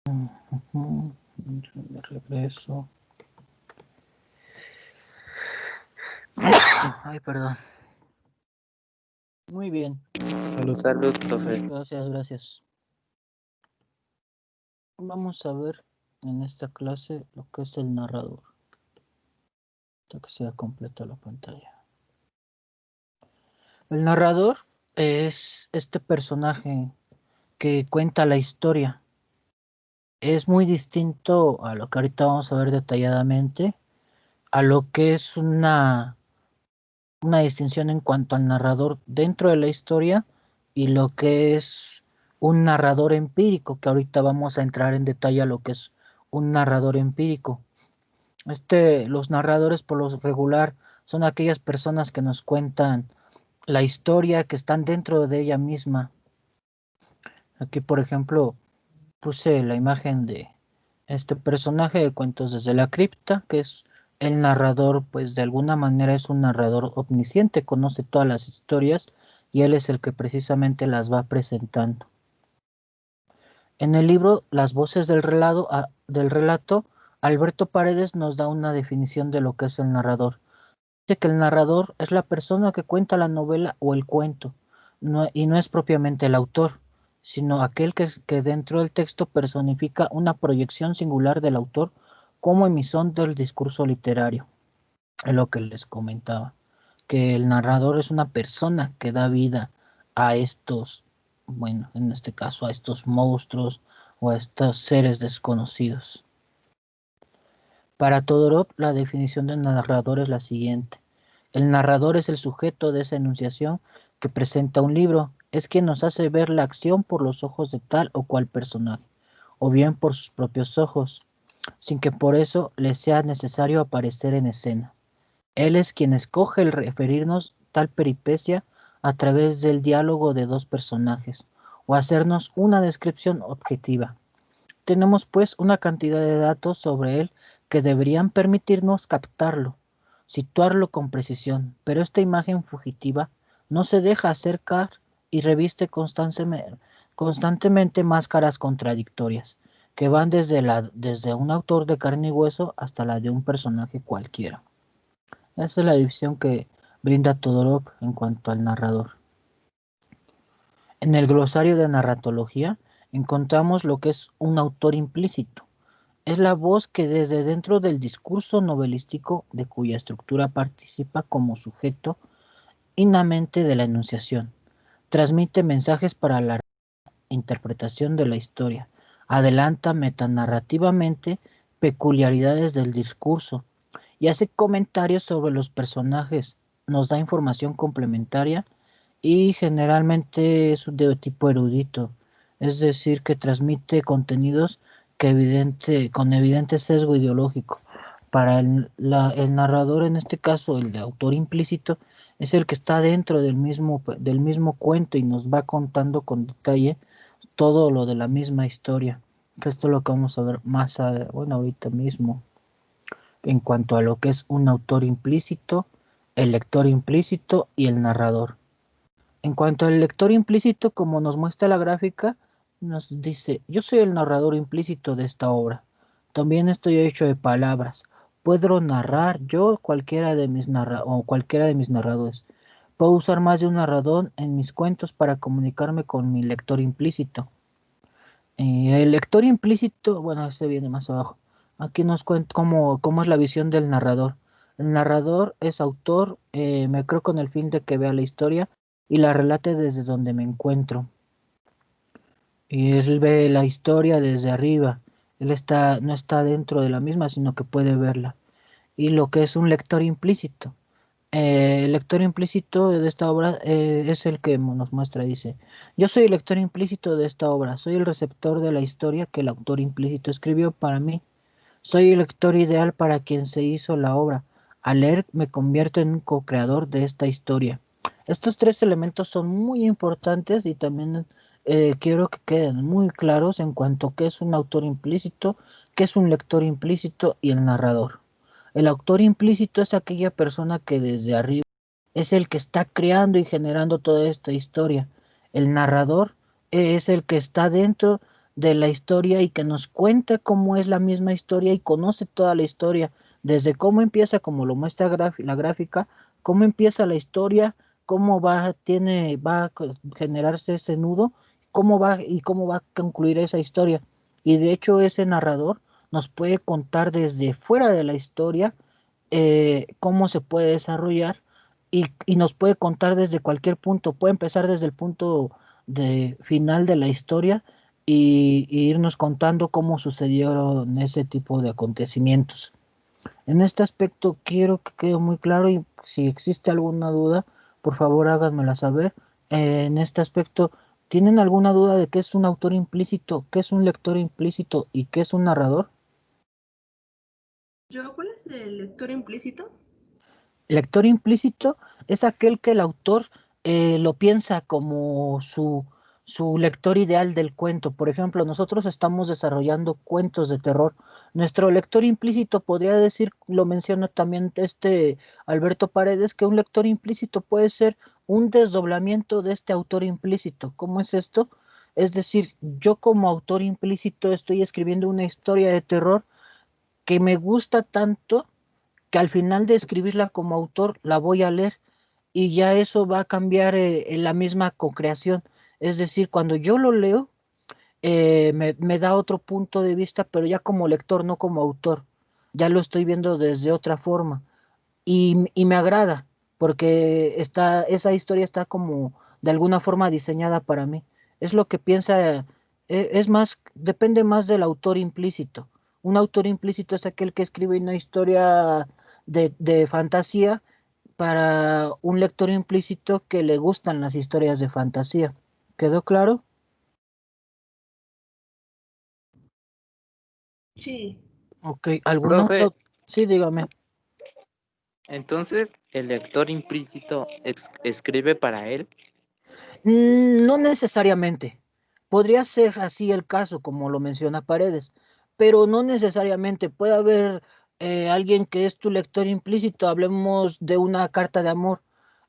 De regreso. Ay, perdón. Muy bien. Salud, profe. Gracias, gracias. Vamos a ver en esta clase lo que es el narrador. Hasta que sea completa la pantalla. El narrador es este personaje que cuenta la historia. Es muy distinto a lo que ahorita vamos a ver detalladamente, a lo que es una distinción en cuanto al narrador dentro de la historia y lo que es un narrador empírico, que ahorita vamos a entrar en detalle a lo que es un narrador empírico. Los narradores por lo regular son aquellas personas que nos cuentan la historia, que están dentro de ella misma. Aquí, por ejemplo, puse la imagen de este personaje de Cuentos desde la Cripta, que es el narrador, pues de alguna manera es un narrador omnisciente, conoce todas las historias y él es el que precisamente las va presentando. En el libro Las voces del relato, Alberto Paredes nos da una definición de lo que es el narrador. Dice que el narrador es la persona que cuenta la novela o el cuento, y no es propiamente el autor, sino aquel que dentro del texto personifica una proyección singular del autor como emisor del discurso literario. Es lo que les comentaba, que el narrador es una persona que da vida a estos, bueno, en este caso a estos monstruos o a estos seres desconocidos. Para Todorov, la definición de narrador es la siguiente. El narrador es el sujeto de esa enunciación que presenta un libro, es quien nos hace ver la acción por los ojos de tal o cual personaje, o bien por sus propios ojos, sin que por eso le sea necesario aparecer en escena. Él es quien escoge el referirnos tal peripecia a través del diálogo de dos personajes, o hacernos una descripción objetiva. Tenemos pues una cantidad de datos sobre él que deberían permitirnos captarlo, situarlo con precisión, pero esta imagen fugitiva no se deja acercar y reviste constantemente máscaras contradictorias, que van desde un autor de carne y hueso hasta la de un personaje cualquiera. Esa es la división que brinda Todorov en cuanto al narrador. En el glosario de narratología encontramos lo que es un autor implícito. Es la voz que desde dentro del discurso novelístico de cuya estructura participa como sujeto inamente de la enunciación, transmite mensajes para la interpretación de la historia, adelanta metanarrativamente peculiaridades del discurso y hace comentarios sobre los personajes, nos da información complementaria y generalmente es de tipo erudito, es decir, que transmite contenidos con evidente sesgo ideológico. Para el narrador, en este caso el de autor implícito, es el que está dentro del mismo cuento y nos va contando con detalle todo lo de la misma historia. Que esto es lo que vamos a ver bueno, ahorita mismo en cuanto a lo que es un autor implícito, el lector implícito y el narrador. En cuanto al lector implícito, como nos muestra la gráfica, nos dice, yo soy el narrador implícito de esta obra. También estoy hecho de palabras. Puedo narrar yo cualquiera de mis narradores. Puedo usar más de un narrador en mis cuentos para comunicarme con mi lector implícito. El lector implícito, bueno, este viene más abajo. Aquí nos cuenta cómo es la visión del narrador. El narrador es autor, me creo con el fin de que vea la historia y la relate desde donde me encuentro. Y él ve la historia desde arriba. No está dentro de la misma, sino que puede verla. Y lo que es un lector implícito. El lector implícito de esta obra es el que nos muestra, dice, yo soy el lector implícito de esta obra, soy el receptor de la historia que el autor implícito escribió para mí, soy el lector ideal para quien se hizo la obra, al leer me convierto en un co-creador de esta historia. Estos tres elementos son muy importantes y también quiero que queden muy claros en cuanto a qué es un autor implícito, qué es un lector implícito y el narrador. El autor implícito es aquella persona que desde arriba es el que está creando y generando toda esta historia. El narrador es el que está dentro de la historia y que nos cuente cómo es la misma historia y conoce toda la historia, desde cómo empieza, como lo muestra la gráfica, cómo empieza la historia, cómo va a generarse ese nudo, cómo va a concluir esa historia. Y de hecho ese narrador nos puede contar desde fuera de la historia cómo se puede desarrollar y nos puede contar desde cualquier punto, puede empezar desde el punto de final de la historia y irnos contando cómo sucedieron ese tipo de acontecimientos. En este aspecto quiero que quede muy claro y si existe alguna duda, por favor háganmela saber. En este aspecto, ¿tienen alguna duda de qué es un autor implícito, qué es un lector implícito y qué es un narrador? ¿Cuál es el lector implícito? Lector implícito es aquel que el autor lo piensa como su lector ideal del cuento. Por ejemplo, nosotros estamos desarrollando cuentos de terror. Nuestro lector implícito podría decir, lo menciona también este Alberto Paredes, que un lector implícito puede ser un desdoblamiento de este autor implícito. ¿Cómo es esto? Es decir, yo como autor implícito estoy escribiendo una historia de terror que me gusta tanto que al final de escribirla como autor la voy a leer y ya eso va a cambiar en la misma concreación. Es decir, cuando yo lo leo, me da otro punto de vista, pero ya como lector, no como autor. Ya lo estoy viendo desde otra forma y me agrada porque esa historia está como de alguna forma diseñada para mí. Es lo que piensa, es más, depende más del autor implícito. Un autor implícito es aquel que escribe una historia de fantasía para un lector implícito que le gustan las historias de fantasía. ¿Quedó claro? Sí. Ok, ¿algún Profe, otro? Sí, dígame. entonces el lector implícito escribe para él. No necesariamente. Podría ser así el caso, como lo menciona Paredes, pero no necesariamente. Puede haber alguien que es tu lector implícito. Hablemos de una carta de amor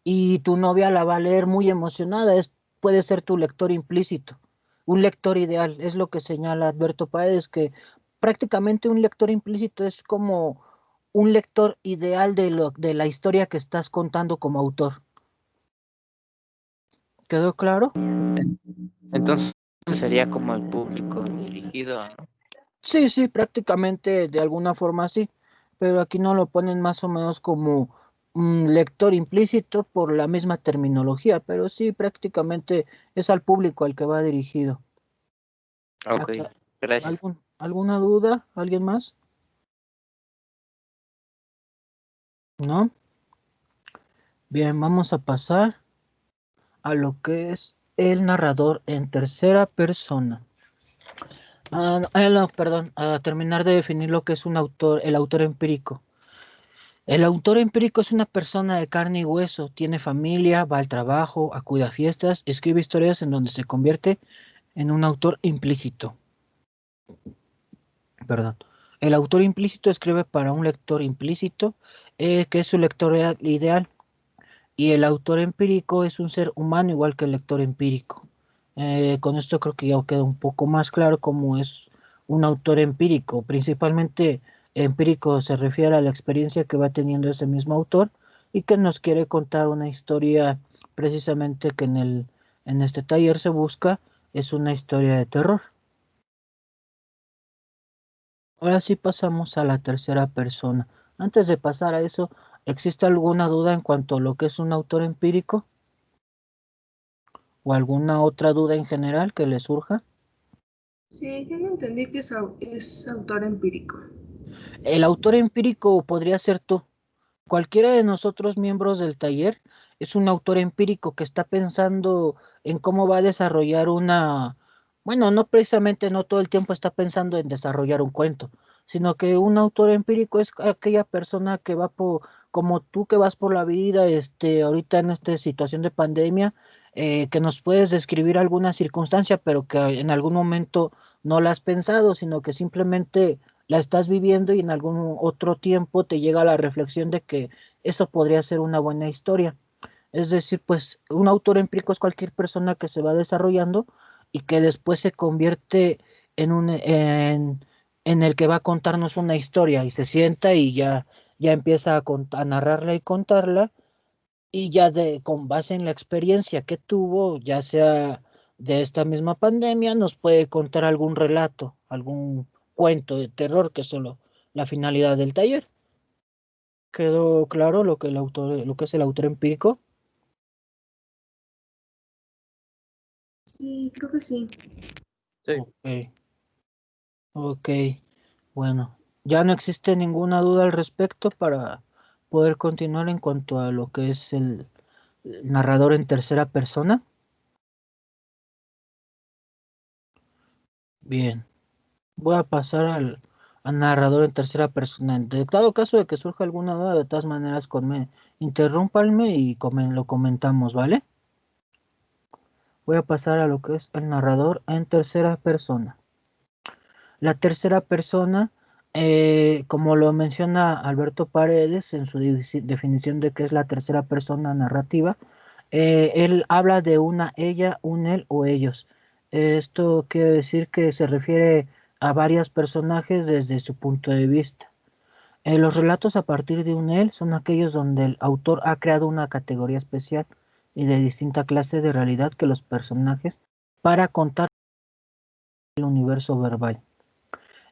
y tu novia la va a leer muy emocionada. Puede ser tu lector implícito. Un lector ideal, es lo que señala Alberto Paredes, que prácticamente un lector implícito es como un lector ideal de la historia que estás contando como autor. ¿Quedó claro? Entonces sería como el público dirigido, ¿no? Sí, sí, prácticamente de alguna forma sí, pero aquí no lo ponen más o menos como un lector implícito por la misma terminología, pero sí, prácticamente es al público al que va dirigido. Ok, Acá- gracias. ¿Alguna duda? ¿Alguien más? ¿No? Bien, vamos a pasar a lo que es el narrador en tercera persona. No, perdón, a terminar de definir lo que es un autor, el autor empírico. El autor empírico es una persona de carne y hueso, tiene familia, va al trabajo, acude a fiestas, escribe historias en donde se convierte en un autor implícito. Perdón. El autor implícito escribe para un lector implícito, que es su lector ideal, y el autor empírico es un ser humano igual que el lector empírico. Con esto creo que ya queda un poco más claro cómo es un autor empírico. Principalmente empírico se refiere a la experiencia que va teniendo ese mismo autor y que nos quiere contar una historia precisamente que en este taller se busca, es una historia de terror. Ahora sí pasamos a la tercera persona. Antes de pasar a eso, ¿existe alguna duda en cuanto a lo que es un autor empírico? ¿O alguna otra duda en general que le surja? Sí, yo no entendí que es autor empírico. El autor empírico podría ser tú. Cualquiera de nosotros miembros del taller es un autor empírico que está pensando en cómo va a desarrollar bueno, no precisamente no todo el tiempo está pensando en desarrollar un cuento, sino que un autor empírico es aquella persona que como tú que vas por la vida, ahorita en esta situación de pandemia, que nos puedes describir alguna circunstancia, pero que en algún momento no la has pensado, sino que simplemente la estás viviendo y en algún otro tiempo te llega la reflexión de que eso podría ser una buena historia. Es decir, pues un autor empírico es cualquier persona que se va desarrollando y que después se convierte en el que va a contarnos una historia y se sienta y ya empieza a narrarla y contarla y ya con base en la experiencia que tuvo, ya sea de esta misma pandemia, nos puede contar algún relato, algún cuento de terror, que es solo la finalidad del taller. ¿Quedó claro lo que es el autor empírico? Sí, creo que sí. Sí. Ok, ok, bueno, ya no existe ninguna duda al respecto para poder continuar en cuanto a lo que es el narrador en tercera persona. Bien, voy a pasar al narrador en tercera persona. En dado caso de que surja alguna duda, de todas maneras, interrúmpanme y lo comentamos, ¿vale? Voy a pasar a lo que es el narrador en tercera persona. La tercera persona, como lo menciona Alberto Paredes en su definición de qué es la tercera persona narrativa, él habla de una ella, un él o ellos. Esto quiere decir que se refiere a varios personajes desde su punto de vista. Los relatos a partir de un él son aquellos donde el autor ha creado una categoría especial y de distinta clase de realidad que los personajes para contar el universo verbal.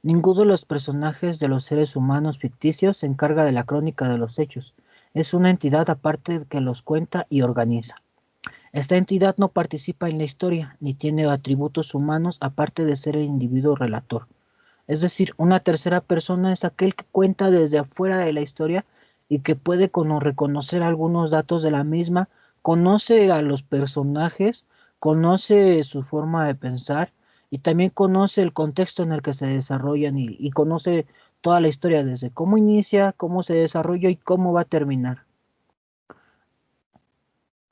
Ninguno de los personajes de los seres humanos ficticios se encarga de la crónica de los hechos. Es una entidad aparte que los cuenta y organiza. Esta entidad no participa en la historia, ni tiene atributos humanos aparte de ser el individuo relator. Es decir, una tercera persona es aquel que cuenta desde afuera de la historia y que puede reconocer algunos datos de la misma, conoce a los personajes, conoce su forma de pensar y también conoce el contexto en el que se desarrollan y conoce toda la historia desde cómo inicia, cómo se desarrolla y cómo va a terminar.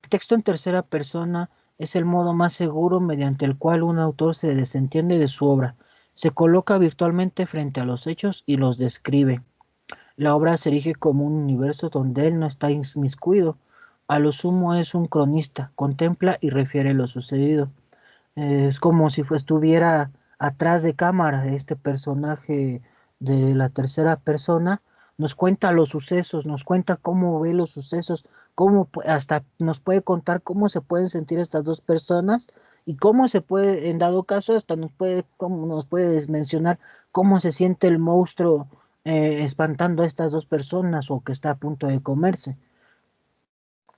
El texto en tercera persona es el modo más seguro mediante el cual un autor se desentiende de su obra, se coloca virtualmente frente a los hechos y los describe. La obra se erige como un universo donde él no está inmiscuido. A lo sumo es un cronista, contempla y refiere lo sucedido. Es como si estuviera atrás de cámara este personaje de la tercera persona, nos cuenta los sucesos, nos cuenta cómo ve los sucesos, hasta nos puede contar cómo se pueden sentir estas dos personas y cómo se puede, en dado caso, hasta nos puede mencionar cómo se siente el monstruo espantando a estas dos personas o que está a punto de comerse.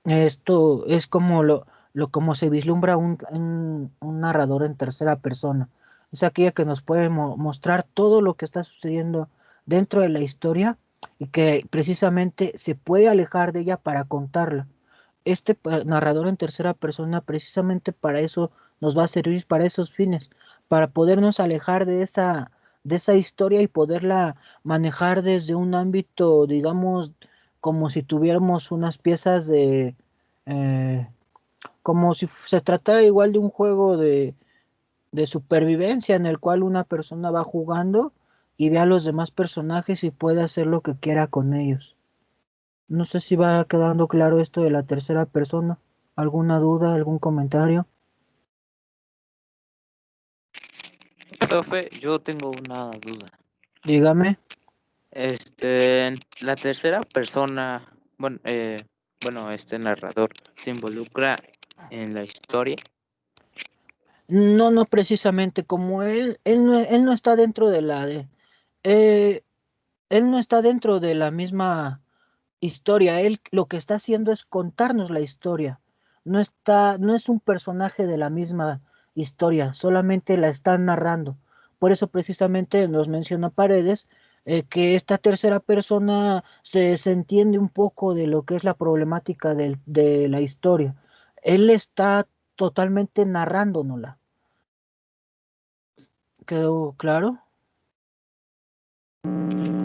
Esto es como se vislumbra un narrador en tercera persona. Es aquella que nos puede mostrar todo lo que está sucediendo dentro de la historia y que precisamente se puede alejar de ella para contarla. Este narrador en tercera persona precisamente para eso nos va a servir, para esos fines, para podernos alejar de esa historia y poderla manejar desde un ámbito, digamos, como si tuviéramos unas piezas eh, como si se tratara igual de un juego de supervivencia en el cual una persona va jugando y ve a los demás personajes y puede hacer lo que quiera con ellos. No sé si va quedando claro esto de la tercera persona. ¿Alguna duda, algún comentario? Profe, yo tengo una duda. Dígame. La tercera persona, bueno, este narrador se involucra en la historia. No, no precisamente, como él no está dentro eh, él no está dentro de la misma historia. Él lo que está haciendo es contarnos la historia. No es un personaje de la misma historia, solamente la está narrando. Por eso precisamente nos menciona Paredes que esta tercera persona se entiende un poco de lo que es la problemática de la historia. Él está totalmente narrándonosla. ¿Quedó claro?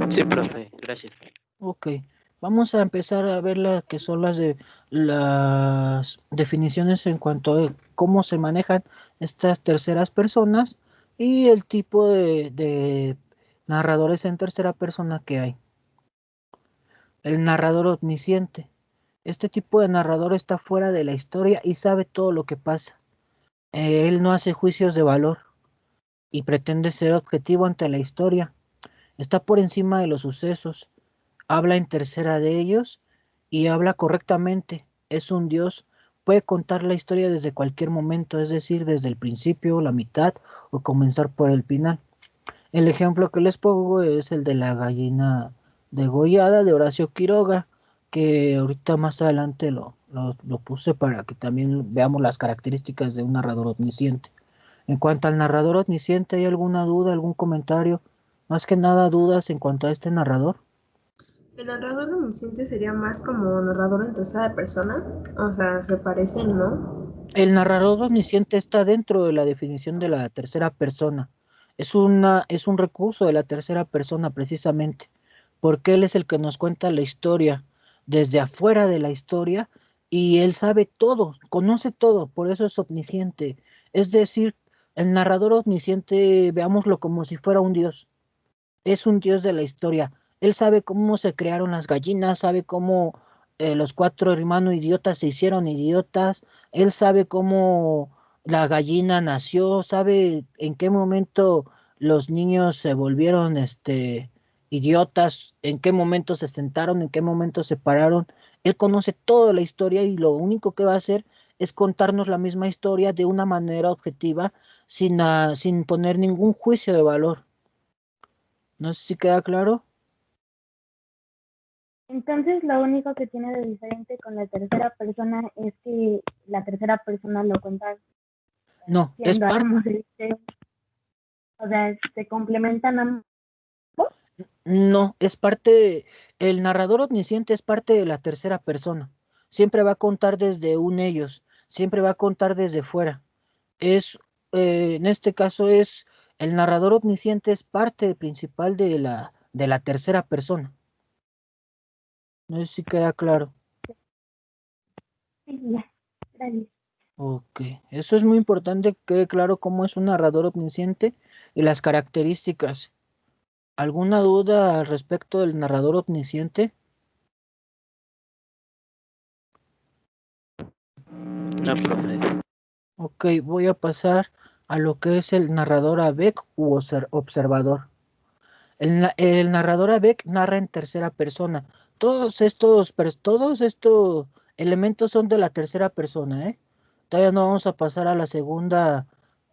Sí, profe, gracias. Ok, vamos a empezar a ver las que son las definiciones en cuanto a cómo se manejan estas terceras personas y el tipo de narradores en tercera persona que hay. El narrador omnisciente. Este tipo de narrador está fuera de la historia y sabe todo lo que pasa. Él no hace juicios de valor. y pretende ser objetivo ante la historia. Está por encima de los sucesos, habla en tercera de ellos y habla correctamente. Es un dios, puede contar la historia desde cualquier momento, es decir, desde el principio, la mitad o comenzar por el final. El ejemplo que les pongo es el de la gallina degollada de Horacio Quiroga, que ahorita más adelante lo puse para que también veamos las características de un narrador omnisciente. En cuanto al narrador omnisciente, ¿hay alguna duda, algún comentario? Más que nada dudas en cuanto a este narrador. El narrador omnisciente sería más como narrador en tercera persona. O sea, se parecen, ¿no? El narrador omnisciente está dentro de la definición de la tercera persona. Es un recurso de la tercera persona precisamente, porque él es el que nos cuenta la historia desde afuera de la historia y él sabe todo, conoce todo, por eso es omnisciente. Es decir, el narrador omnisciente, veámoslo como si fuera un dios. Es un dios de la historia. Él sabe cómo se crearon las gallinas, sabe cómo los cuatro hermanos idiotas se hicieron idiotas, él sabe cómo la gallina nació, sabe en qué momento los niños se volvieron idiotas, en qué momento se sentaron, en qué momento se pararon. Él conoce toda la historia y lo único que va a hacer es contarnos la misma historia de una manera objetiva, sin poner ningún juicio de valor. No sé si queda claro. Entonces, lo único que tiene de diferente con la tercera persona es que la tercera persona lo cuenta No, es siendo, parte, como se dice, o sea, se complementan ambos. no, es parte, el narrador omnisciente es parte de la tercera persona. Siempre va a contar desde un ellos, siempre va a contar desde fuera. Es, en este caso es, el narrador omnisciente es parte principal de la tercera persona. No sé si queda claro. Sí, ya, gracias. Ok, eso es muy importante que quede claro cómo es un narrador omnisciente y las características. ¿Alguna duda al respecto del narrador omnisciente? No, profe. Ok, voy a pasar a lo que es el narrador ABEC u observador. El narrador ABEC narra en tercera persona. Todos estos elementos son de la tercera persona, ¿eh? Todavía no vamos a pasar a la segunda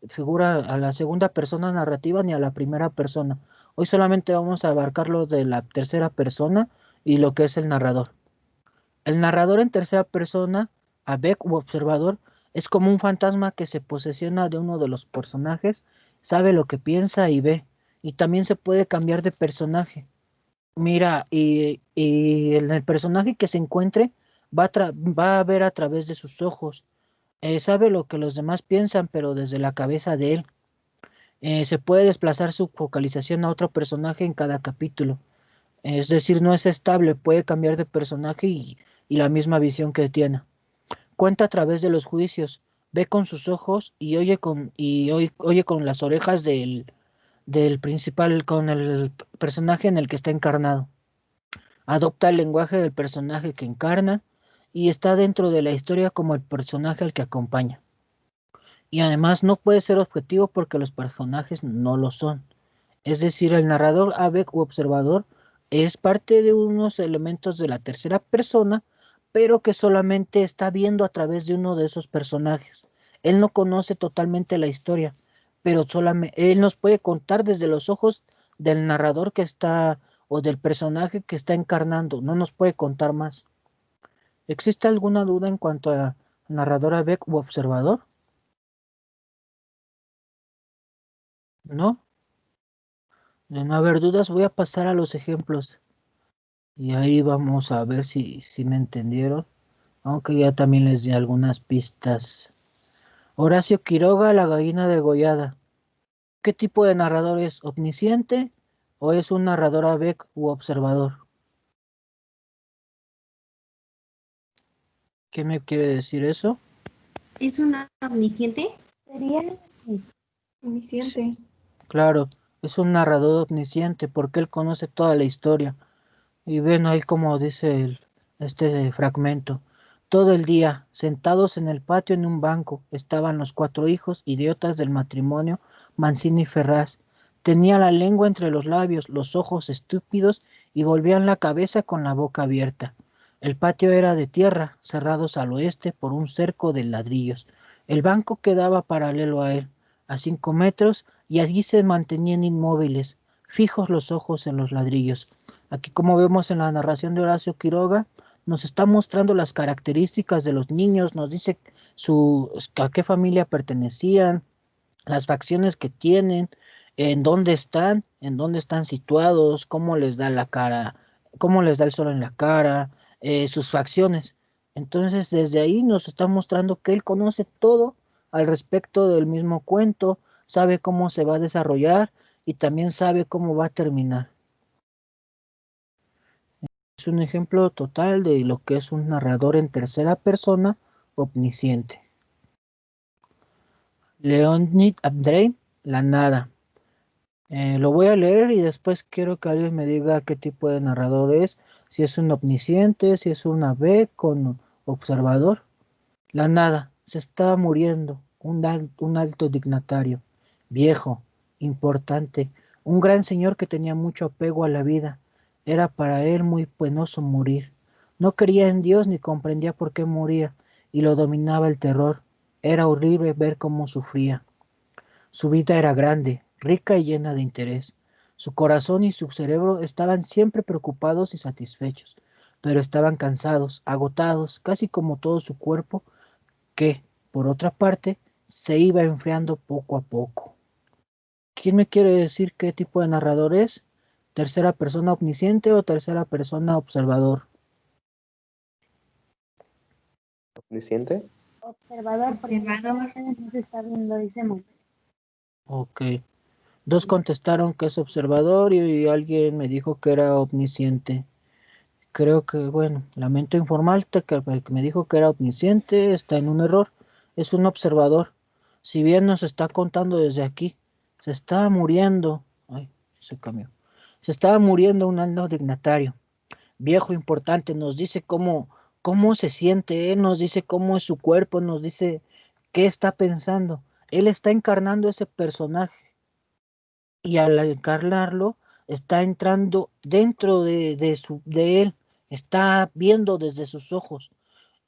figura, a la segunda persona narrativa ni a la primera persona. Hoy solamente vamos a abarcar lo de la tercera persona y lo que es el narrador. El narrador en tercera persona, Avec u observador, es como un fantasma que se posesiona de uno de los personajes, sabe lo que piensa y ve, y también se puede cambiar de personaje. Mira, y el personaje que se encuentre va a ver a través de sus ojos, sabe lo que los demás piensan, pero desde la cabeza de él. Se puede desplazar su focalización a otro personaje en cada capítulo. Es decir, no es estable, puede cambiar de personaje y la misma visión que tiene. Cuenta a través de los juicios, ve con sus ojos y oye con las orejas del principal, con el personaje en el que está encarnado. Adopta el lenguaje del personaje que encarna y está dentro de la historia como el personaje al que acompaña. Y además no puede ser objetivo porque los personajes no lo son. Es decir, el narrador, ABEC u observador es parte de unos elementos de la tercera persona, pero que solamente está viendo a través de uno de esos personajes. Él no conoce totalmente la historia, pero solamente él nos puede contar desde los ojos del narrador que está o del personaje que está encarnando, no nos puede contar más. ¿Existe alguna duda en cuanto a narrador ABEC u observador? ¿No? De no haber dudas, voy a pasar a los ejemplos. Y ahí vamos a ver si me entendieron. Aunque ya también les di algunas pistas. Horacio Quiroga, la gallina degollada. ¿Qué tipo de narrador es? ¿Omnisciente o es un narrador ABEC u observador? ¿Qué me quiere decir eso? ¿Es una omnisciente? Sería Omnisciente. Claro, es un narrador omnisciente porque él conoce toda la historia. Y ven ahí como dice este fragmento. Todo el día, sentados en el patio en un banco, estaban los cuatro hijos idiotas del matrimonio Mancini Ferraz. Tenía la lengua entre los labios, los ojos estúpidos y volvían la cabeza con la boca abierta. El patio era de tierra, cerrados al oeste por un cerco de ladrillos. El banco quedaba paralelo a él, a 5 metros, y allí se mantenían inmóviles, fijos los ojos en los ladrillos. Aquí, como vemos en la narración de Horacio Quiroga, nos está mostrando las características de los niños, nos dice a qué familia pertenecían, las facciones que tienen, en dónde están situados, cómo les da la cara, cómo les da el sol en la cara, sus facciones. Entonces, desde ahí nos está mostrando que él conoce todo al respecto del mismo cuento, sabe cómo se va a desarrollar y también sabe cómo va a terminar. Es un ejemplo total de lo que es un narrador en tercera persona omnisciente. Leonid Andrei, La nada. Lo voy a leer y después quiero que alguien me diga qué tipo de narrador es, si es un omnisciente, si es una B con observador. La nada, se estaba muriendo, un alto dignatario, viejo, importante, un gran señor que tenía mucho apego a la vida. Era para él muy penoso morir. No creía en Dios ni comprendía por qué moría, y lo dominaba el terror. Era horrible ver cómo sufría. Su vida era grande, rica y llena de interés. Su corazón y su cerebro estaban siempre preocupados y satisfechos, pero estaban cansados, agotados, casi como todo su cuerpo, que, por otra parte, se iba enfriando poco a poco. ¿Quién me quiere decir qué tipo de narrador es? ¿Tercera persona omnisciente o tercera persona observador? ¿Omnisciente? Observador, porque Observador. no se está viendo, dice Mon. Ok. Dos contestaron que es observador y alguien me dijo que era omnisciente. Creo que, bueno, lamento informarte que el que me dijo que era omnisciente está en un error. Es un observador. Si bien nos está contando desde aquí, se estaba muriendo. Ay, se cambió. Se estaba muriendo un alto dignatario, viejo importante. Nos dice cómo se siente él, nos dice cómo es su cuerpo, nos dice qué está pensando. Él está encarnando ese personaje y al encarnarlo está entrando dentro de él, está viendo desde sus ojos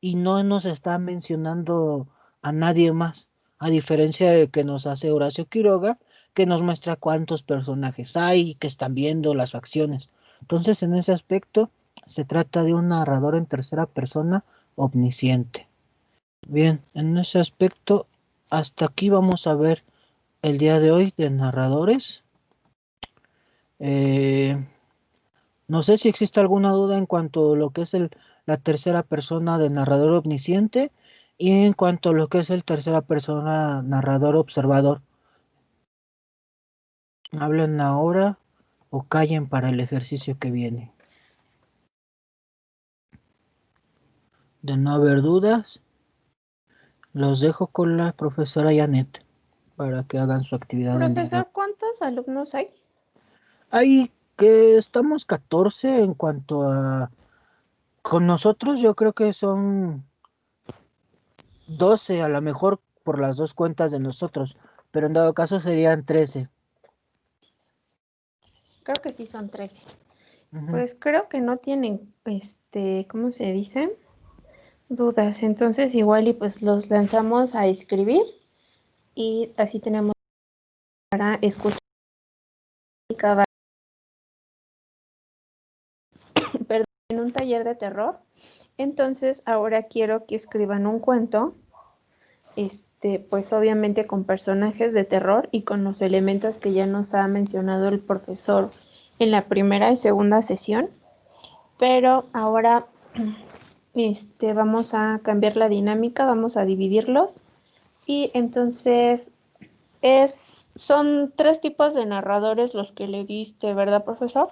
y no nos está mencionando a nadie más, a diferencia de que nos hace Horacio Quiroga, que nos muestra cuántos personajes hay que están viendo las facciones. Entonces, en ese aspecto, se trata de un narrador en tercera persona omnisciente. Bien, en ese aspecto, hasta aquí vamos a ver el día de hoy de narradores. No sé si existe alguna duda en cuanto a lo que es la tercera persona de narrador omnisciente y en cuanto a lo que es el tercera persona narrador observador. Hablen ahora o callen para el ejercicio que viene. De no haber dudas, los dejo con la profesora Janet para que hagan su actividad del día de hoy. Profesor, ¿cuántos alumnos hay? Ahí que estamos 14 en cuanto a... Con nosotros yo creo que son 12 a lo mejor por las dos cuentas de nosotros, pero en dado caso serían 13. Creo que sí son 13. Ujú. Pues creo que no tienen, ¿cómo se dice? Dudas. Entonces igual y pues los lanzamos a escribir y así tenemos para escuchar cada perdón, en un taller de terror. Entonces ahora quiero que escriban un cuento, pues obviamente con personajes de terror y con los elementos que ya nos ha mencionado el profesor en la primera y segunda sesión. Pero ahora vamos a cambiar la dinámica, vamos a dividirlos y entonces son 3 tipos de narradores los que le diste, ¿verdad, profesor?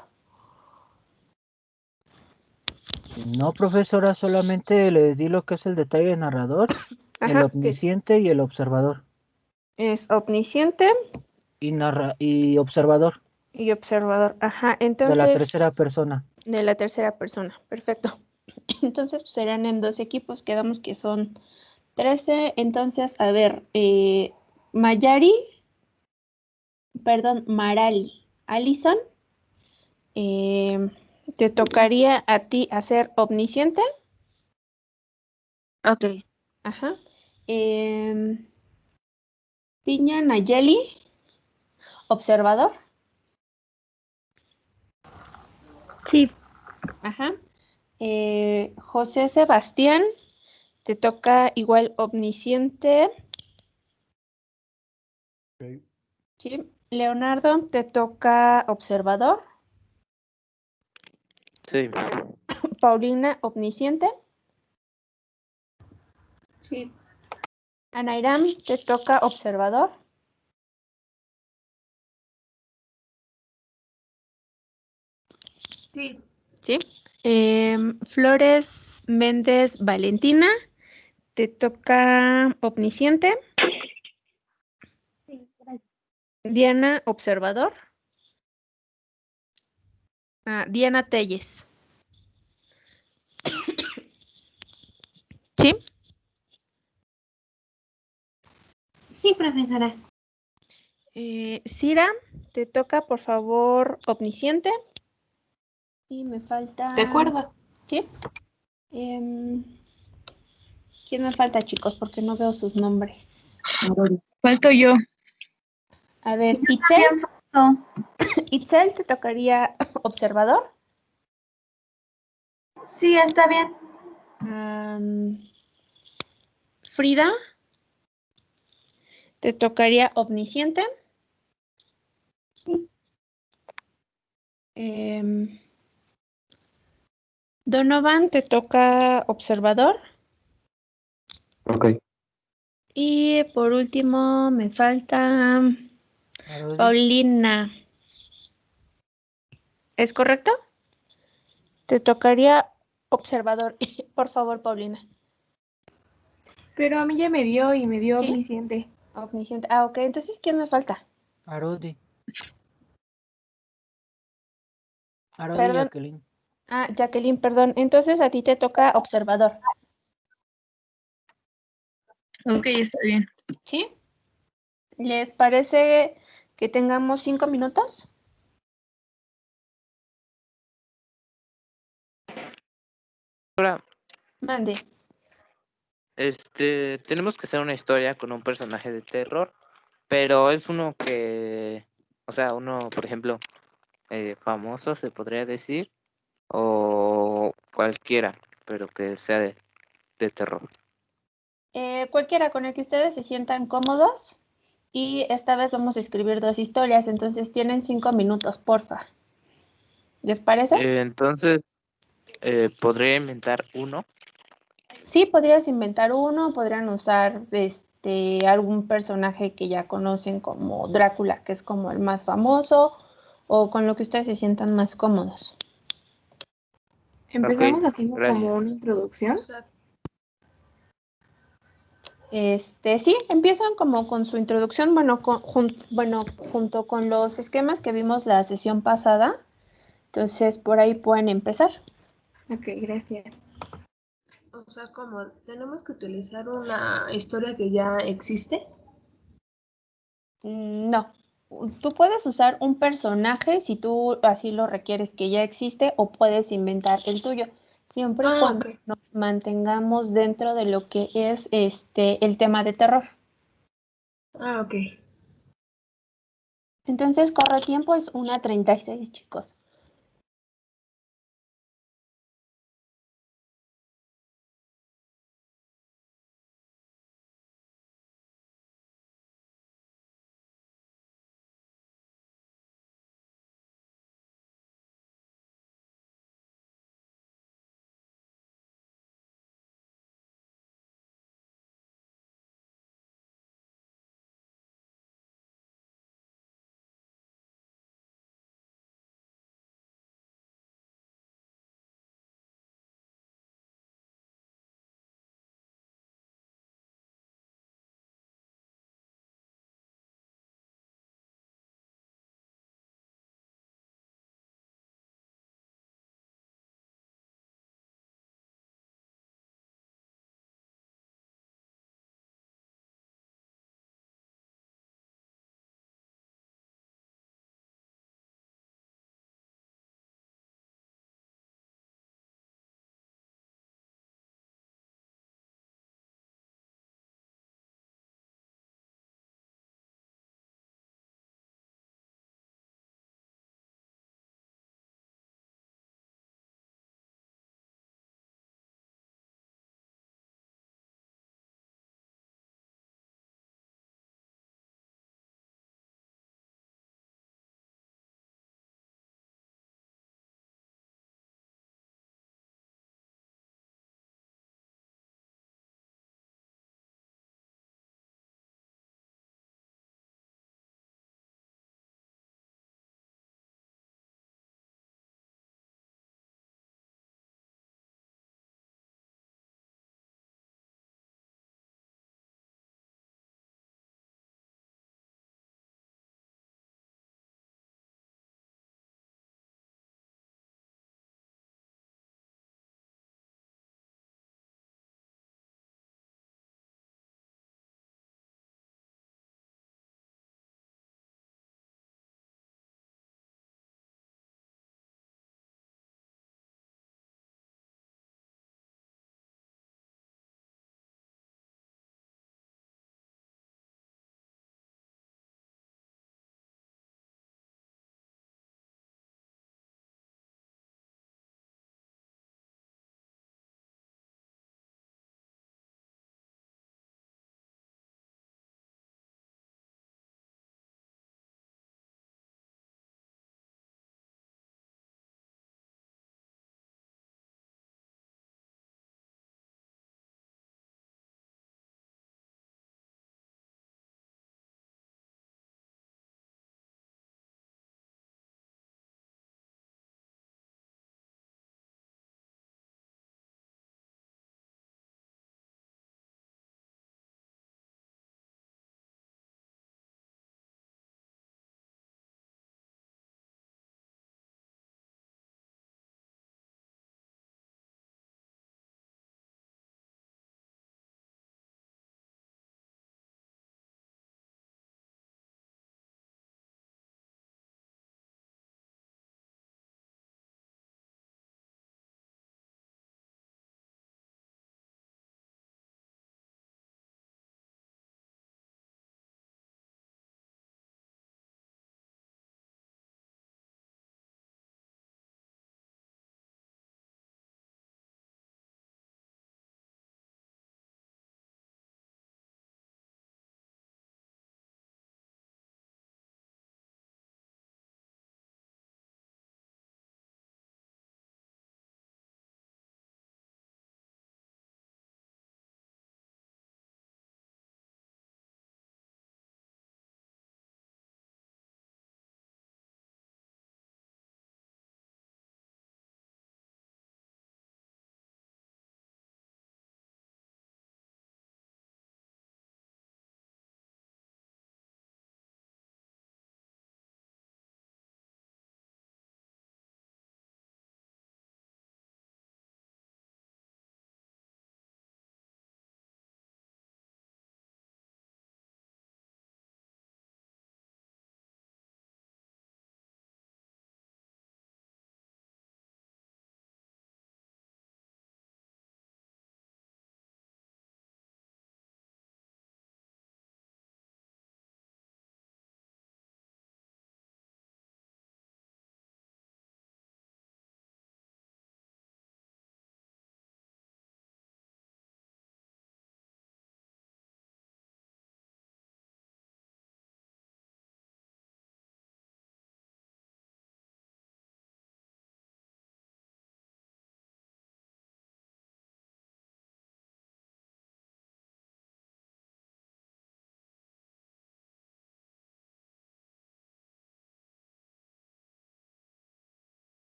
No, profesora, solamente les di lo que es el detalle de narrador, el Ajá, que omnisciente y el observador. es omnisciente Y observador y observador. Ajá, de la entonces tercera persona. de la tercera persona, perfecto. Entonces pues, serán en 2 equipos, quedamos que son 13. Entonces, a ver, Mayari perdón, Marali. Alison, te tocaría a ti hacer omnisciente. Ok. Ajá. Piña Nayeli, observador. Sí. Ajá. José Sebastián, te toca igual omnisciente. Ok. Sí. Leonardo, te toca observador. Sí. Paulina, omnisciente. Sí. Anairam, te toca observador. Sí. Sí. Flores Méndez Valentina, te toca omnisciente. Sí, gracias. Diana, observador. Diana Telles. Sí. Sí, profesora. Cira, te toca por favor omnisciente. Y me falta. De acuerdo. Sí. ¿Quién me falta, chicos? Porque no veo sus nombres. Falto yo. A ver, Itzel. No. Itzel, te tocaría observador. Sí, está bien. Frida, te tocaría omnisciente. Donovan, te toca observador. Ok. Y por último me falta Arodi. Paulina. ¿Es correcto? Te tocaría observador. Por favor, Paulina. Pero a mí ya me dio y me dio ¿Sí? omnisciente. Omnisciente. Ok. Entonces, ¿quién me falta? Arodi. Arodi y Perdón. Jacqueline. Jacqueline, perdón. Entonces, a ti te toca observador. Ok, está bien. ¿Sí? ¿Les parece que tengamos 5 minutos? Ahora, Mande. tenemos que hacer una historia con un personaje de terror, pero es uno que, o sea, uno, por ejemplo, famoso se podría decir, o cualquiera, pero que sea de terror. Cualquiera con el que ustedes se sientan cómodos. Y esta vez vamos a escribir 2 historias, entonces tienen 5 minutos, porfa. ¿Les parece? Entonces, podría inventar uno. Sí, podrías inventar uno, podrían usar algún personaje que ya conocen como Drácula, que es como el más famoso, o con lo que ustedes se sientan más cómodos. Empezamos Ok, haciendo gracias. como una introducción. Sí, empiezan como con su introducción, bueno, junto con los esquemas que vimos la sesión pasada. Entonces, por ahí pueden empezar. Ok, gracias. O sea, como tenemos que utilizar una historia que ya existe. No, tú puedes usar un personaje si tú así lo requieres que ya existe o puedes inventar el tuyo, siempre y cuando Ok. nos mantengamos dentro de lo que es el tema de terror. Ok. Entonces, corre tiempo es 1:36, chicos.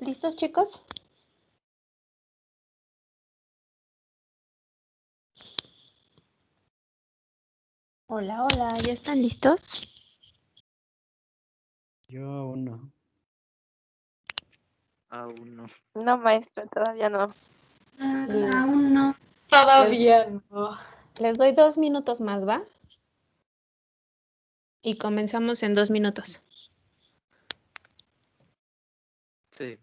¿Listos, chicos? Hola, hola, ¿ya están listos? Yo aún no. Aún no. No, maestra, todavía no. Aún no. Todavía no. Les doy 2 minutos más, ¿va? Y comenzamos en 2 minutos. Sí.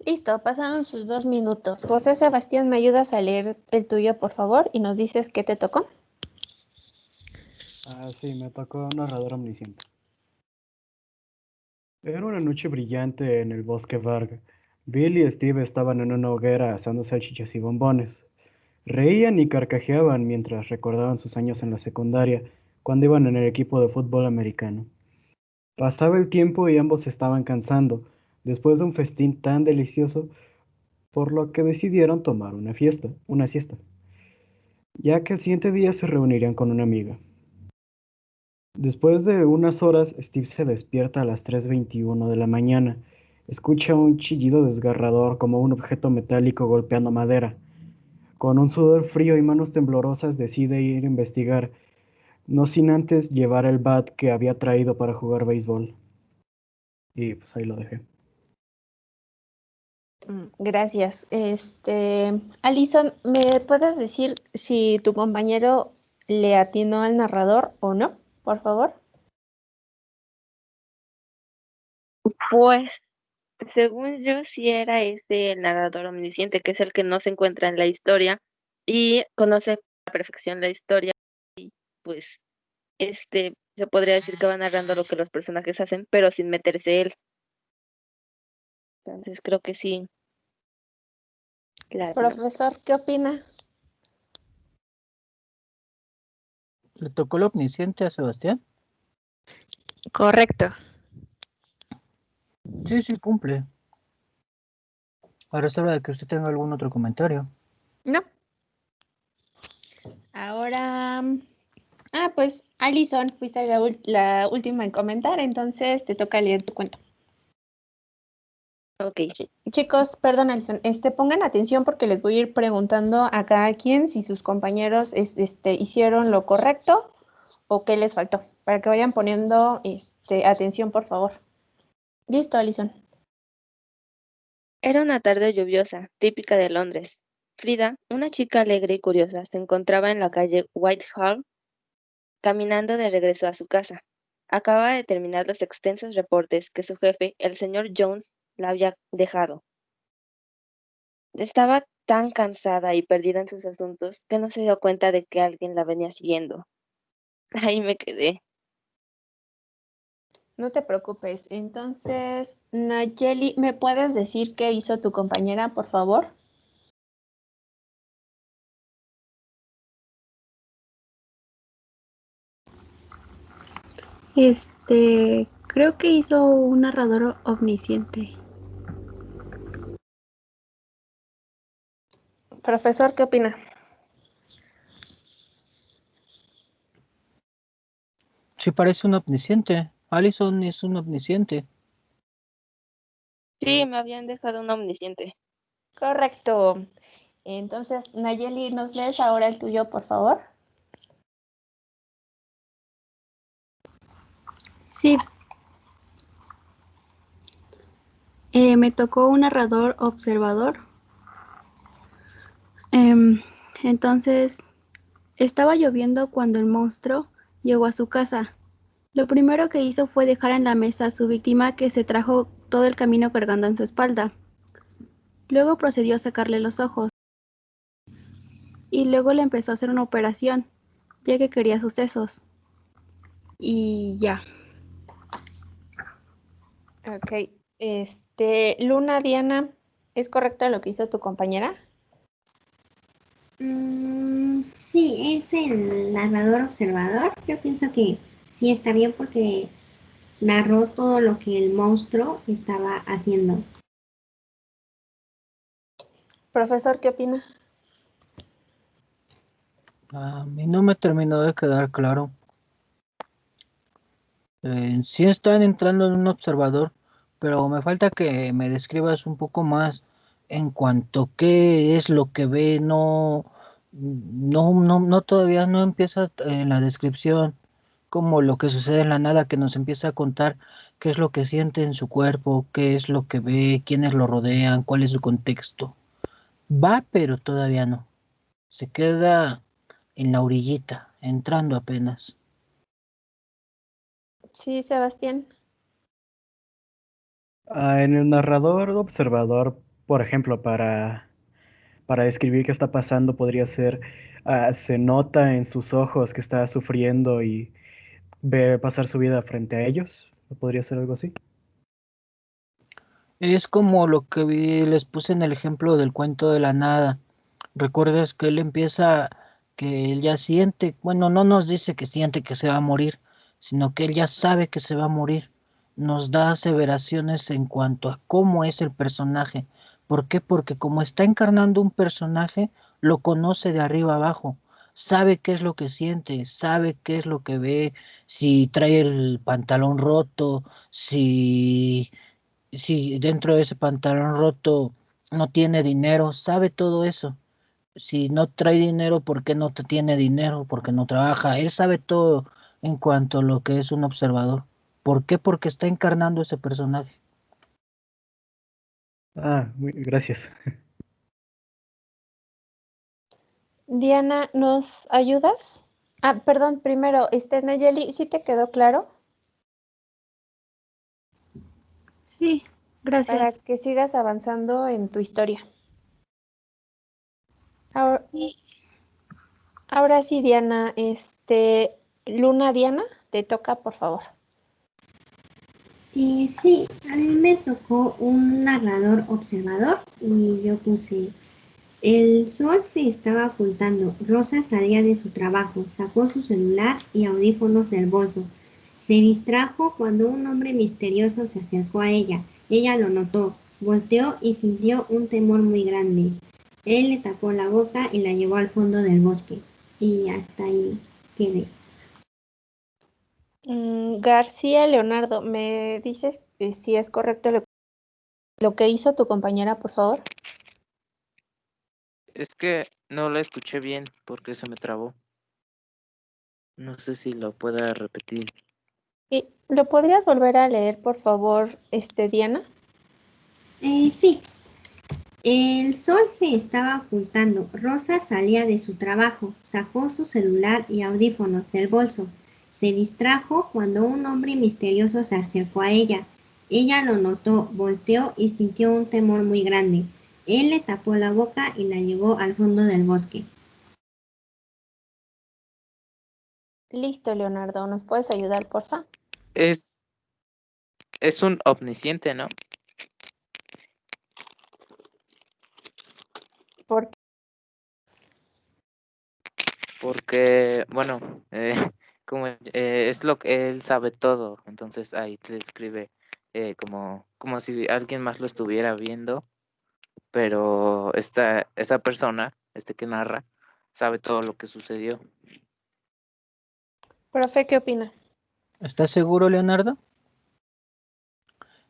Listo, pasaron sus 2 minutos. José Sebastián, ¿me ayudas a leer el tuyo, por favor? Y nos dices qué te tocó. Sí, me tocó narrador omnisciente. Era una noche brillante en el bosque Varg. Bill y Steve estaban en una hoguera asando salchichas y bombones. Reían y carcajeaban mientras recordaban sus años en la secundaria, cuando iban en el equipo de fútbol americano. Pasaba el tiempo y ambos se estaban cansando, después de un festín tan delicioso, por lo que decidieron tomar una siesta, ya que el siguiente día se reunirían con una amiga. Después de unas horas, Steve se despierta a las 3:21 de la mañana. Escucha un chillido desgarrador como un objeto metálico golpeando madera. Con un sudor frío y manos temblorosas decide ir a investigar, no sin antes llevar el bat que había traído para jugar béisbol. Y pues ahí lo dejé. Gracias. Alison, ¿me puedes decir si tu compañero le atinó al narrador o no, por favor? Pues, según yo, sí era el narrador omnisciente, que es el que no se encuentra en la historia y conoce a la perfección la historia. Pues, se podría decir que va narrando lo que los personajes hacen, pero sin meterse él. Entonces, creo que sí. Claro. Profesor, ¿qué opina? ¿Le tocó el omnisciente a Sebastián? Correcto. Sí, sí, cumple. Ahora es hora de que usted tenga algún otro comentario. No. Ahora, pues Alison, fuiste la última en comentar, entonces te toca leer tu cuento. Ok. Chicos, perdón, Alison, pongan atención porque les voy a ir preguntando a cada quien si sus compañeros hicieron lo correcto o qué les faltó, para que vayan poniendo atención, por favor. Listo, Alison. Era una tarde lluviosa, típica de Londres. Frida, una chica alegre y curiosa, se encontraba en la calle Whitehall, caminando de regreso a su casa. Acababa de terminar los extensos reportes que su jefe, el señor Jones, la había dejado. Estaba tan cansada y perdida en sus asuntos que no se dio cuenta de que alguien la venía siguiendo. Ahí me quedé. No te preocupes. Entonces, Nayeli, ¿me puedes decir qué hizo tu compañera, por favor? Creo que hizo un narrador omnisciente. Profesor, ¿qué opina? Sí, parece un omnisciente. Allison es un omnisciente. Sí, me habían dejado un omnisciente. Correcto. Entonces, Nayeli, ¿nos lees ahora el tuyo, por favor? Sí. Me tocó un narrador observador. Entonces, estaba lloviendo cuando el monstruo llegó a su casa. Lo primero que hizo fue dejar en la mesa a su víctima, que se trajo todo el camino cargando en su espalda. Luego procedió a sacarle los ojos y luego le empezó a hacer una operación, ya que quería sus sesos. Y ya. Ok. Luna, Diana, ¿es correcto lo que hizo tu compañera? Sí, es el narrador observador. Yo pienso que sí está bien porque narró todo lo que el monstruo estaba haciendo. Profesor, ¿qué opina? A mí no me terminó de quedar claro. Sí están entrando en un observador, pero me falta que me describas un poco más en cuanto qué es lo que ve. No, todavía no empieza en la descripción como lo que sucede en la nada, que nos empieza a contar qué es lo que siente en su cuerpo, qué es lo que ve, quiénes lo rodean, cuál es su contexto. Va, pero todavía no. Se queda en la orillita, entrando apenas. Sí, Sebastián. En el narrador observador, por ejemplo, para describir qué está pasando, podría ser, se nota en sus ojos que está sufriendo y ve pasar su vida frente a ellos. ¿Podría ser algo así? Es como lo que les puse en el ejemplo del cuento de la nada. Recuerdas que él empieza, que él ya siente, bueno, no nos dice que siente que se va a morir, sino que él ya sabe que se va a morir. Nos da aseveraciones en cuanto a cómo es el personaje. ¿Por qué? Porque como está encarnando un personaje, lo conoce de arriba abajo. Sabe qué es lo que siente, sabe qué es lo que ve, si trae el pantalón roto, si dentro de ese pantalón roto no tiene dinero, sabe todo eso. Si no trae dinero, ¿por qué no te tiene dinero? Porque no trabaja. Él sabe todo en cuanto a lo que es un observador. ¿Por qué? Porque está encarnando ese personaje. Gracias. Diana, ¿nos ayudas? Perdón, primero, Nayeli, ¿sí te quedó claro? Sí, Para gracias. que sigas avanzando en tu historia. Ahora Sí. ahora sí, Diana, Luna, Diana, te toca, por favor. Sí, a mí me tocó un narrador observador y yo puse, el sol se estaba ocultando, Rosa salía de su trabajo, sacó su celular y audífonos del bolso. Se distrajo cuando un hombre misterioso se acercó a ella. Ella lo notó, volteó y sintió un temor muy grande. Él le tapó la boca y la llevó al fondo del bosque. Y hasta ahí quedé. García Leonardo, ¿me dices si es correcto lo que hizo tu compañera, por favor? Es que no la escuché bien porque se me trabó. No sé si lo pueda repetir. ¿Lo podrías volver a leer, por favor, Diana? Sí. El sol se estaba ocultando. Rosa salía de su trabajo, sacó su celular y audífonos del bolso. Se distrajo cuando un hombre misterioso se acercó a ella. Ella lo notó, volteó y sintió un temor muy grande. Él le tapó la boca y la llevó al fondo del bosque. Listo, Leonardo, ¿nos puedes ayudar, porfa? Es Es un omnisciente, ¿no? ¿Por qué? Porque, bueno, como es lo que él sabe todo, entonces ahí te describe como si alguien más lo estuviera viendo, pero esa persona, que narra, sabe todo lo que sucedió. Profe, ¿qué opina? ¿Estás seguro, Leonardo?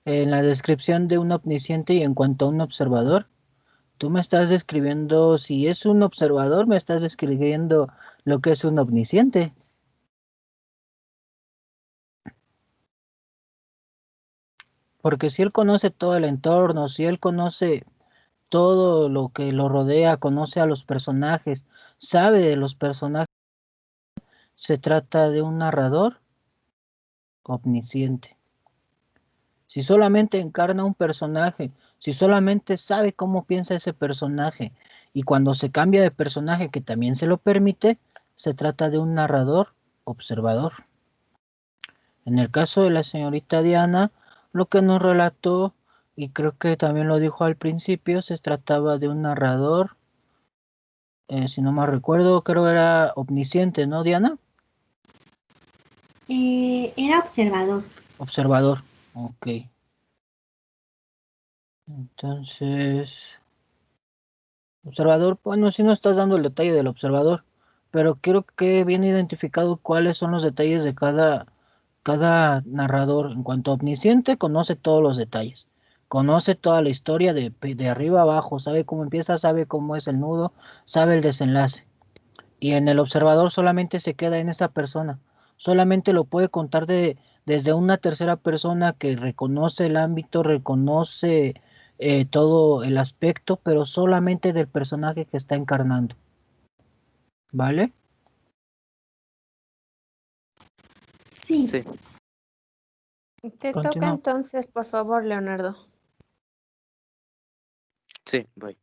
En la descripción de un omnisciente y en cuanto a un observador, tú me estás describiendo, si es un observador, me estás describiendo lo que es un omnisciente. Porque si él conoce todo el entorno, si él conoce todo lo que lo rodea, conoce a los personajes, sabe de los personajes, se trata de un narrador omnisciente. Si solamente encarna un personaje, si solamente sabe cómo piensa ese personaje, y cuando se cambia de personaje, que también se lo permite, se trata de un narrador observador. En el caso de la señorita Diana, lo que nos relató, y creo que también lo dijo al principio, se trataba de un narrador, si no mal recuerdo, creo era omnisciente, ¿no, Diana? Era observador. Observador, ok. Entonces, observador, bueno, sí nos estás dando el detalle del observador, pero quiero que bien identificado cuáles son los detalles de cada narrador. En cuanto a omnisciente, conoce todos los detalles, conoce toda la historia de arriba a abajo, sabe cómo empieza, sabe cómo es el nudo, sabe el desenlace. Y en el observador solamente se queda en esa persona, solamente lo puede contar desde una tercera persona que reconoce el ámbito, reconoce todo el aspecto, pero solamente del personaje que está encarnando. ¿Vale? Sí. Te toca Continúa. entonces, por favor, Leonardo. Sí, voy.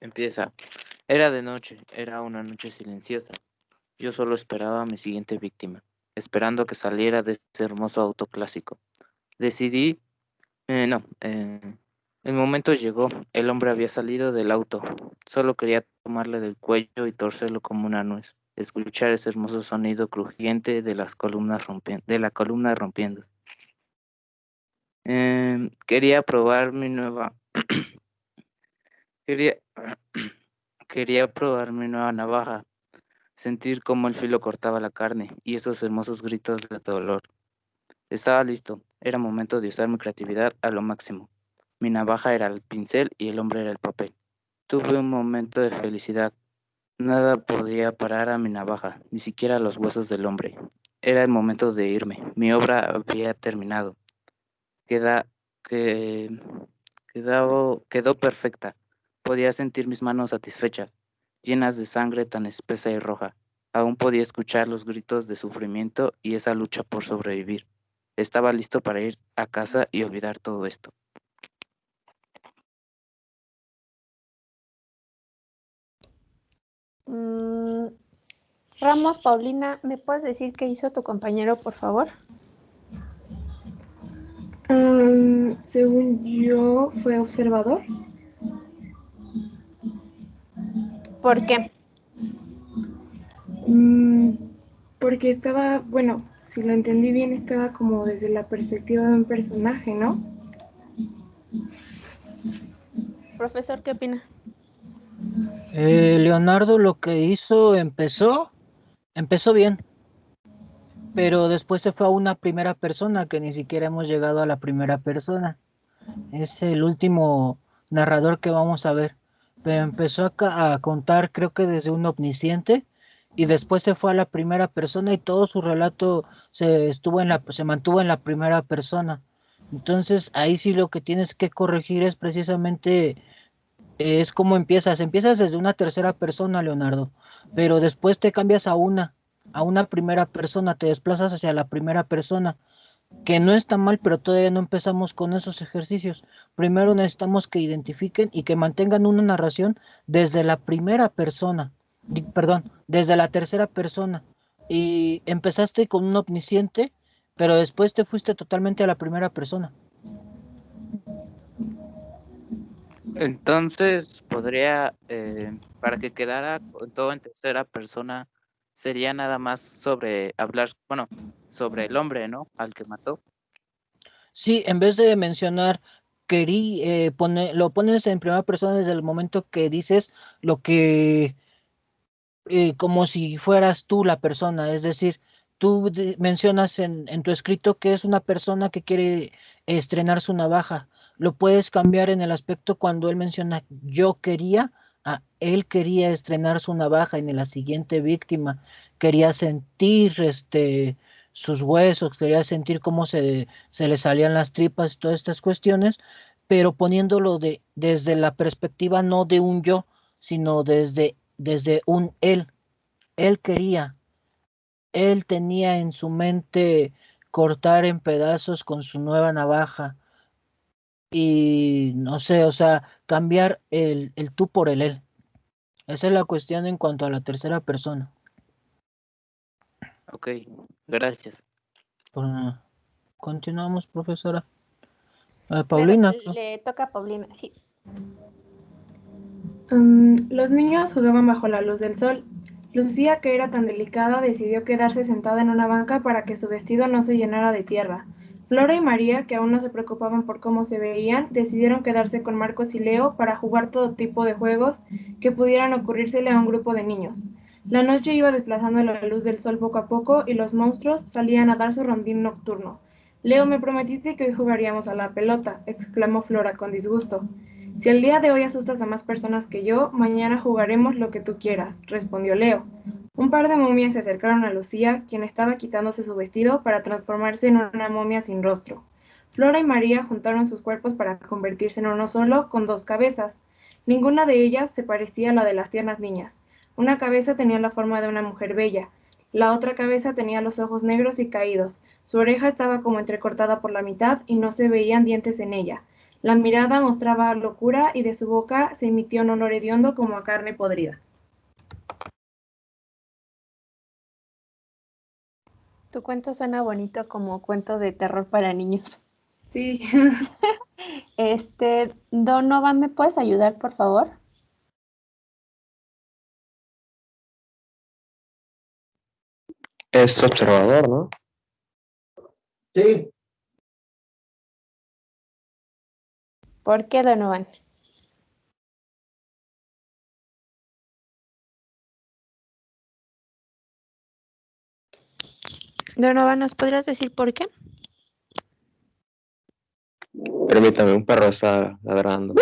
Empieza. Era de noche, era una noche silenciosa. Yo solo esperaba a mi siguiente víctima, esperando que saliera de ese hermoso auto clásico. Decidí, no, el momento llegó, el hombre había salido del auto. Solo quería tomarle del cuello y torcerlo como una nuez, escuchar ese hermoso sonido crujiente de las columnas de la columna rompiendo. Quería probar mi nueva quería quería probar mi nueva navaja, sentir cómo el filo cortaba la carne y esos hermosos gritos de dolor. Estaba listo, era momento de usar mi creatividad a lo máximo. Mi navaja era el pincel y el hombre era el papel. Tuve un momento de felicidad. Nada podía parar a mi navaja, ni siquiera los huesos del hombre. Era el momento de irme. Mi obra había terminado. Queda, que, quedó perfecta. Podía sentir mis manos satisfechas, llenas de sangre tan espesa y roja. Aún podía escuchar los gritos de sufrimiento y esa lucha por sobrevivir. Estaba listo para ir a casa y olvidar todo esto. Ramos, Paulina, ¿me puedes decir qué hizo tu compañero, por favor? Según yo, fue observador. ¿Por qué? Porque estaba, bueno, si lo entendí bien, estaba como desde la perspectiva de un personaje, ¿no? Profesor, ¿qué opina? Leonardo lo que hizo empezó bien, pero después se fue a una primera persona que ni siquiera hemos llegado a la primera persona. Es el último narrador que vamos a ver, pero empezó a contar, creo que desde un omnisciente, y después se fue a la primera persona y todo su relato se mantuvo en la primera persona. Entonces ahí sí lo que tienes que corregir es precisamente es como empiezas desde una tercera persona, Leonardo, pero después te cambias a una primera persona, te desplazas hacia la primera persona, que no está mal, pero todavía no empezamos con esos ejercicios. Primero necesitamos que identifiquen y que mantengan una narración desde la primera persona, desde la tercera persona. Y empezaste con un omnisciente, pero después te fuiste totalmente a la primera persona. Entonces podría, para que quedara todo en tercera persona, sería nada más sobre hablar, bueno, sobre el hombre, ¿no? Al que mató. Sí, en vez de mencionar lo pones en primera persona desde el momento que dices lo que, como si fueras tú la persona, es decir, tú mencionas en tu escrito que es una persona que quiere estrenar su navaja. Lo puedes cambiar en el aspecto cuando él menciona yo quería, él quería estrenar su navaja, y en la siguiente víctima quería sentir sus huesos, quería sentir cómo se le salían las tripas, todas estas cuestiones, pero poniéndolo desde la perspectiva no de un yo, sino desde un él. Él quería, él tenía en su mente cortar en pedazos con su nueva navaja y no sé, o sea, cambiar el tú por el él. Esa es la cuestión en cuanto a la tercera persona. Ok, gracias. Continuamos, profesora. Claro, Paulina. le toca a Paulina, sí. Los niños jugaban bajo la luz del sol. Lucía, que era tan delicada, decidió quedarse sentada en una banca para que su vestido no se llenara de tierra. Flora y María, que aún no se preocupaban por cómo se veían, decidieron quedarse con Marcos y Leo para jugar todo tipo de juegos que pudieran ocurrírsele a un grupo de niños. La noche iba desplazando la luz del sol poco a poco y los monstruos salían a dar su rondín nocturno. Leo, me prometiste que hoy jugaríamos a la pelota, exclamó Flora con disgusto. Si el día de hoy asustas a más personas que yo, mañana jugaremos lo que tú quieras, respondió Leo. Un par de momias se acercaron a Lucía, quien estaba quitándose su vestido para transformarse en una momia sin rostro. Flora y María juntaron sus cuerpos para convertirse en uno solo, con dos cabezas. Ninguna de ellas se parecía a la de las tiernas niñas. Una cabeza tenía la forma de una mujer bella. La otra cabeza tenía los ojos negros y caídos. Su oreja estaba como entrecortada por la mitad y no se veían dientes en ella. La mirada mostraba locura y de su boca se emitió un olor hediondo como a carne podrida. Tu cuento suena bonito como cuento de terror para niños. Sí. Donovan, ¿me puedes ayudar, por favor? Es observador, ¿no? Sí. ¿Por qué, Donovan? Donovan, ¿nos podrías decir por qué? Permítame, un perro está ladrando.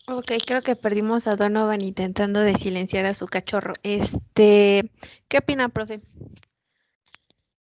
Ok, creo que perdimos a Donovan intentando de silenciar a su cachorro. ¿Qué opina, profe?